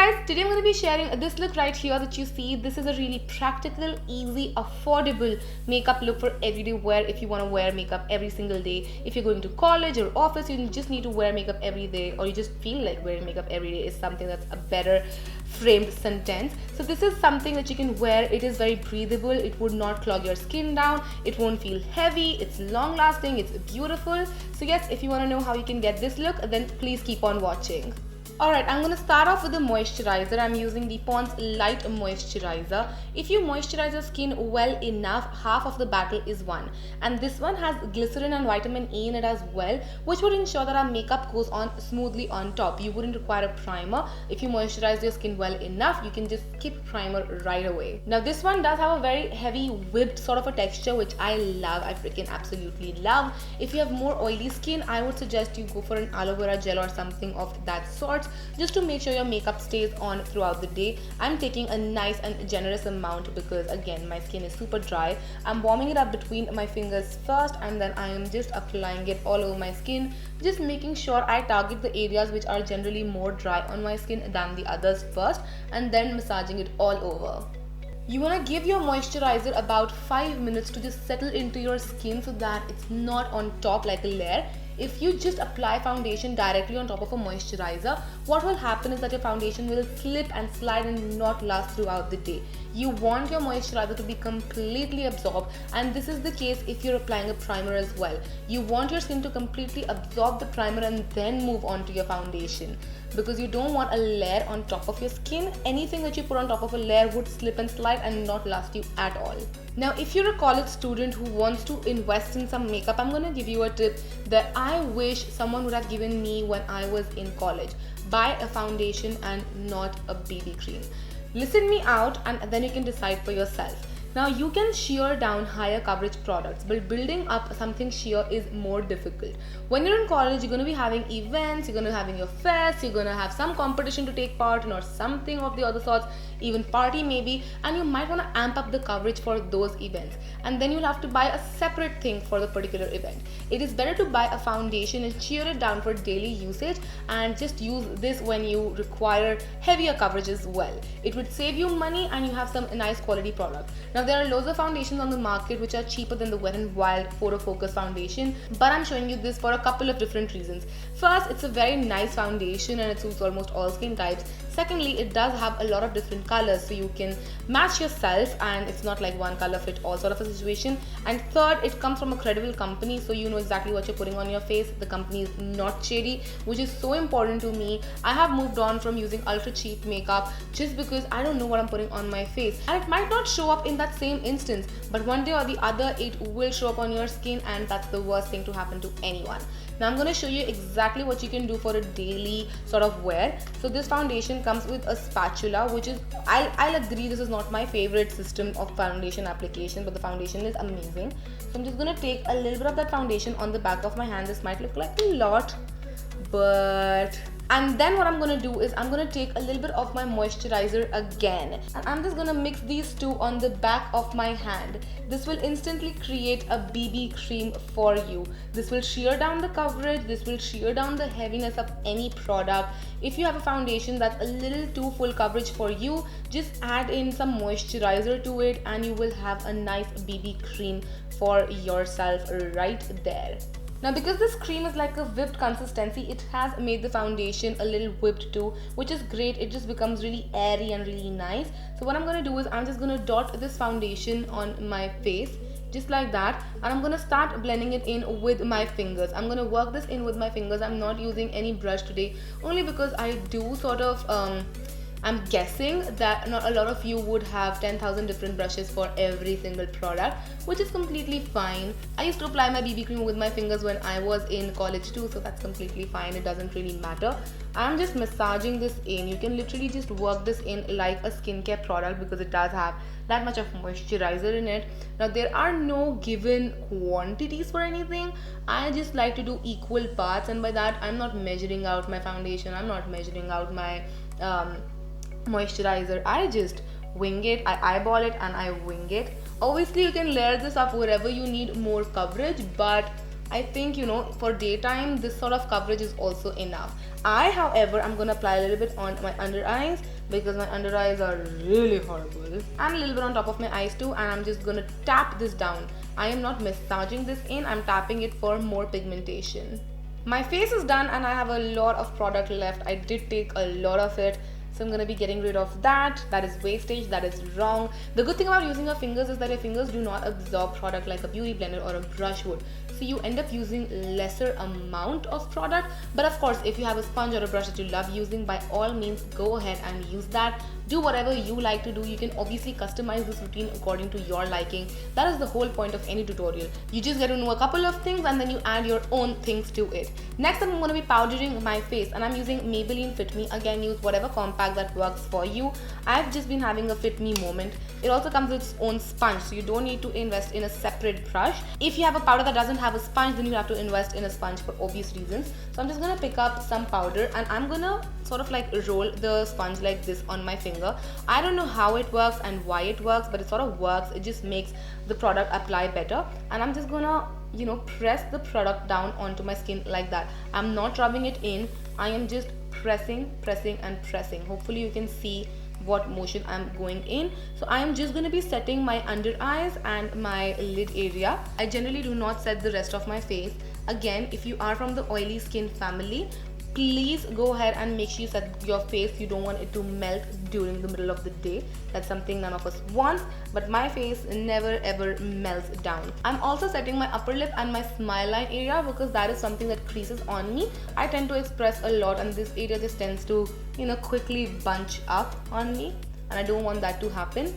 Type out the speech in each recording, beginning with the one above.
guys, today I'm going to be sharing this look right here that you see. This is a really practical, easy, affordable makeup look for everyday wear. If you want to wear makeup every single day, if you're going to college or office, you just need to wear makeup every day, or you just feel like wearing makeup every day is something that's a better framed sentence. So this is something that you can wear. It is very breathable. It would not clog your skin down. It won't feel heavy. It's long lasting. It's beautiful. So yes, if you want to know how you can get this look, then please keep on watching. Alright, I'm going to start off with the moisturizer. I'm using the Pond's Light Moisturizer. If you moisturize your skin well enough, half of the battle is won. And this one has glycerin and vitamin E in it as well, which would ensure that our makeup goes on smoothly on top. You wouldn't require a primer. If you moisturize your skin well enough, you can just skip primer right away. Now this one does have a very heavy whipped sort of a texture, which I love. I freaking absolutely love. If you have more oily skin, I would suggest you go for an aloe vera gel or something of that sort, just to make sure your makeup stays on throughout the day. I'm taking a nice and generous amount because again my skin is super dry. I'm warming it up between my fingers first, and then I am just applying it all over my skin, just making sure I target the areas which are generally more dry on my skin than the others first, and then massaging it all over. You want to give your moisturizer about 5 minutes to just settle into your skin so that it's not on top like a layer. If you just apply foundation directly on top of a moisturizer, what will happen is that your foundation will slip and slide and not last throughout the day. You want your moisturizer to be completely absorbed, and this is the case if you're applying a primer as well. You want your skin to completely absorb the primer and then move on to your foundation, because you don't want a layer on top of your skin. Anything that you put on top of a layer would slip and slide and not last you at all. Now if you're a college student who wants to invest in some makeup, I'm going to give you a tip that I wish someone would have given me when I was in college. Buy a foundation and not a BB cream. Listen me out and then you can decide for yourself. Now you can sheer down higher coverage products, but building up something sheer is more difficult. When you're in college, you're going to be having events, you're going to be having your fest, you're going to have some competition to take part in or something of the other sorts, even party maybe, and you might want to amp up the coverage for those events, and then you'll have to buy a separate thing for the particular event. It is better to buy a foundation and sheer it down for daily usage and just use this when you require heavier coverage as well. It would save you money and you have some nice quality product. Now there are loads of foundations on the market which are cheaper than the Wet n Wild Photo Focus foundation, but I'm showing you this for a couple of different reasons. First, it's a very nice foundation and it suits almost all skin types. Secondly, it does have a lot of different colors, so you can match yourself and it's not like one color fit all sort of a situation. And third, it comes from a credible company, so you know exactly what you're putting on your face. The company is not shady, which is so important to me. I have moved on from using ultra cheap makeup just because I don't know what I'm putting on my face, and it might not show up in that same instance, but one day or the other it will show up on your skin, and that's the worst thing to happen to anyone. Now I'm going to show you exactly what you can do for a daily sort of wear. So this foundation comes with a spatula, which is, I'll agree, this is not my favorite system of foundation application, but the foundation is amazing. So I'm just going to take a little bit of that foundation on the back of my hand. This might look like a lot, and then what I'm going to do is I'm going to take a little bit of my moisturizer again, and I'm just going to mix these two on the back of my hand. This will instantly create a BB cream for you. This will sheer down the coverage, this will sheer down the heaviness of any product. If you have a foundation that's a little too full coverage for you, just add in some moisturizer to it and you will have a nice BB cream for yourself right there. Now because this cream is like a whipped consistency, it has made the foundation a little whipped too, which is great. It just becomes really airy and really nice. So what I'm going to do is I'm just going to dot this foundation on my face just like that, and I'm going to start blending it in with my fingers. I'm going to work this in with my fingers. I'm not using any brush today, only because I do sort of I'm guessing that not a lot of you would have 10,000 different brushes for every single product, which is completely fine. I used to apply my BB cream with my fingers when I was in college too, so that's completely fine. It doesn't really matter. I'm just massaging this in. You can literally just work this in like a skincare product because it does have that much of moisturizer in it. Now there are no given quantities for anything. I just like to do equal parts, and by that I'm not measuring out my foundation, I'm not measuring out my moisturizer. I just wing it, I eyeball it and I wing it. Obviously you can layer this up wherever you need more coverage, but I think, for daytime, this sort of coverage is also enough. However, I'm gonna apply a little bit on my under eyes because my under eyes are really horrible. And a little bit on top of my eyes too, and I'm just gonna tap this down. I am not massaging this in, I'm tapping it for more pigmentation. My face is done and I have a lot of product left. I did take a lot of it. So I'm going to be getting rid of that. That is wastage. That is wrong. The good thing about using your fingers is that your fingers do not absorb product like a beauty blender or a brush would. So you end up using lesser amount of product. But of course, if you have a sponge or a brush that you love using, by all means go ahead and use that. Do whatever you like to do. You can obviously customize this routine according to your liking. That is the whole point of any tutorial. You just get to know a couple of things and then you add your own things to it. Next up, I'm going to be powdering my face and I'm using Maybelline Fit Me. Again, use whatever compact that works for you. I've just been having a Fit Me moment. It also comes with its own sponge, so you don't need to invest in a separate brush. If you have a powder that doesn't have a sponge, then you have to invest in a sponge for obvious reasons. So I'm just going to pick up some powder and I'm going to sort of like roll the sponge like this on my finger. I don't know how it works and why it works, but it sort of works. It just makes the product apply better. And I'm just gonna press the product down onto my skin like that. I'm not rubbing it in. I am just pressing and pressing. Hopefully you can see what motion I'm going in. So I am just going to be setting my under eyes and my lid area. I generally do not set the rest of my face. Again, if you are from the oily skin family, please go ahead and make sure you set your face. You don't want it to melt during the middle of the day. That's something none of us wants, but my face never ever melts down. I'm also setting my upper lip and my smile line area because that is something that creases on me. I tend to express a lot and this area just tends to quickly bunch up on me, and I don't want that to happen.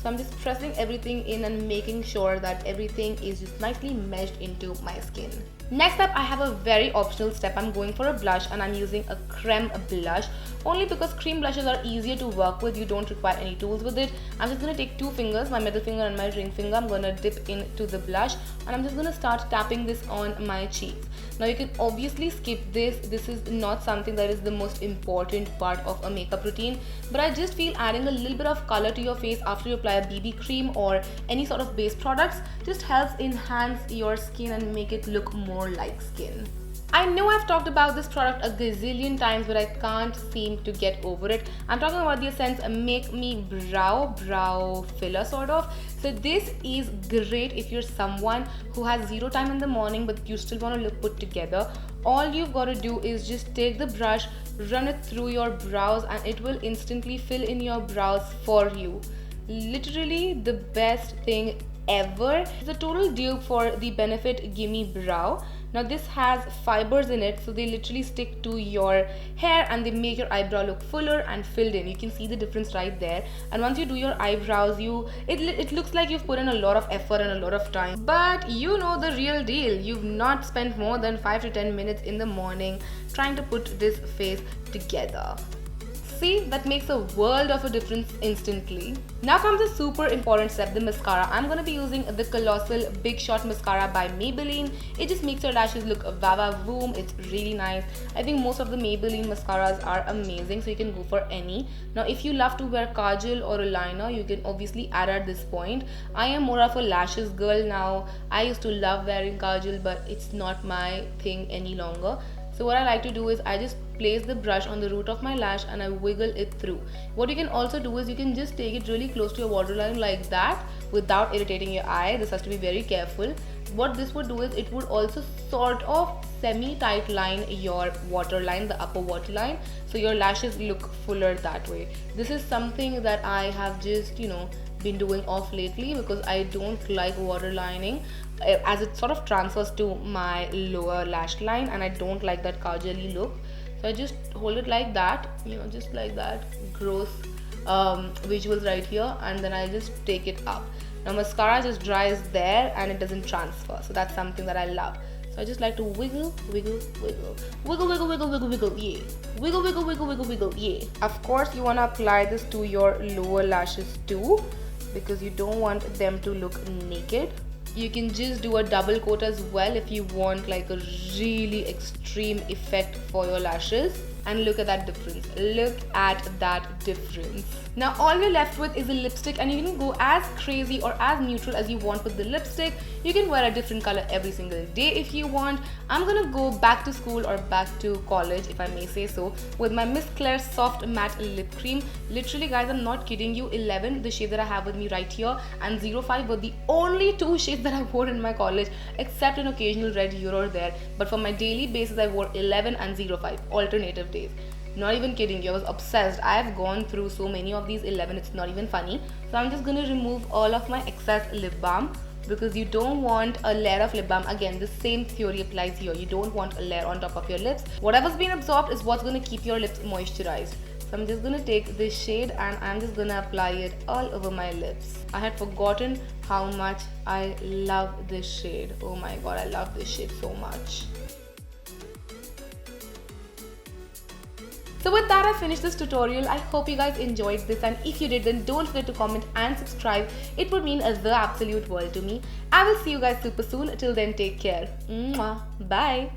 So I'm just pressing everything in and making sure that everything is just nicely meshed into my skin. Next up, I have a very optional step. I'm going for a blush and I'm using a creme blush only because cream blushes are easier to work with. You don't require any tools with it. I'm just going to take two fingers, my middle finger and my ring finger. I'm going to dip into the blush and I'm just going to start tapping this on my cheeks. Now you can obviously skip this. This is not something that is the most important part of a makeup routine, but I just feel adding a little bit of color to your face after you apply a BB cream or any sort of base products just helps enhance your skin and make it look more like skin. I know I've talked about this product a gazillion times, but I can't seem to get over it. I'm talking about the Essence Make Me Brow Filler sort of. So this is great if you're someone who has zero time in the morning but you still want to look put together. All you've got to do is just take the brush, run it through your brows and it will instantly fill in your brows for you. Literally the best thing ever. It's a total dupe for the Benefit Gimme Brow. Now this has fibers in it, so they literally stick to your hair and they make your eyebrow look fuller and filled in. You can see the difference right there. And once you do your eyebrows, it looks like you've put in a lot of effort and a lot of time. But you know the real deal. You've not spent more than 5 to 10 minutes in the morning trying to put this face together. See, that makes a world of a difference instantly. Now comes the super important step, the mascara. I'm going to be using the Colossal Big Shot Mascara by Maybelline. It just makes your lashes look vava voom. It's really nice. I think most of the Maybelline mascaras are amazing, so you can go for any. Now if you love to wear kajal or a liner, you can obviously add at this point. I am more of a lashes girl now. I used to love wearing kajal, but it's not my thing any longer. So what I like to do is I just place the brush on the root of my lash and I wiggle it through. What you can also do is you can just take it really close to your waterline like that without irritating your eye. This has to be very careful. What this would do is it would also sort of semi-tight line your waterline, the upper waterline, so your lashes look fuller that way. This is something that I have just been doing off lately because I don't like waterlining as it sort of transfers to my lower lash line and I don't like that kajal-y look. So I just hold it like that, just like that, gross visuals right here, and then I just take it up. Now mascara just dries there and it doesn't transfer, so that's something that I love. So I just like to wiggle, wiggle, wiggle, wiggle, wiggle, wiggle, wiggle, wiggle, yeah, wiggle, wiggle, wiggle, wiggle, wiggle, yeah. Of course you want to apply this to your lower lashes too because you don't want them to look naked. You can just do a double coat as well if you want like a really extreme effect for your lashes. and look at that difference. Look at that difference. Now all you're left with is a lipstick, and you can go as crazy or as neutral as you want with the lipstick. You can wear a different color every single day if you want. I'm gonna go back to school or back to college, if I may say so, with my Miss Claire Soft Matte Lip Cream. Literally guys, I'm not kidding you, 11, the shade that I have with me right here, and 05 were the only two shades that I wore in my college, except an occasional red here or there. But for my daily basis, I wore 11 and 05 alternative days. Not even kidding you, I was obsessed. I have gone through so many of these 11, it's not even funny. So I'm just gonna remove all of my excess lip balm, because you don't want a layer of lip balm. Again, the same theory applies here. You don't want a layer on top of your lips. Whatever's been absorbed is what's gonna keep your lips moisturized. So I'm just gonna take this shade and I'm just gonna apply it all over my lips. I had forgotten how much I love this shade. Oh my god, I love this shade so much. So with that, I finished this tutorial. I hope you guys enjoyed this, and if you did, then don't forget to comment and subscribe. It would mean the absolute world to me. I will see you guys super soon. Till then, take care. Mwah. Bye.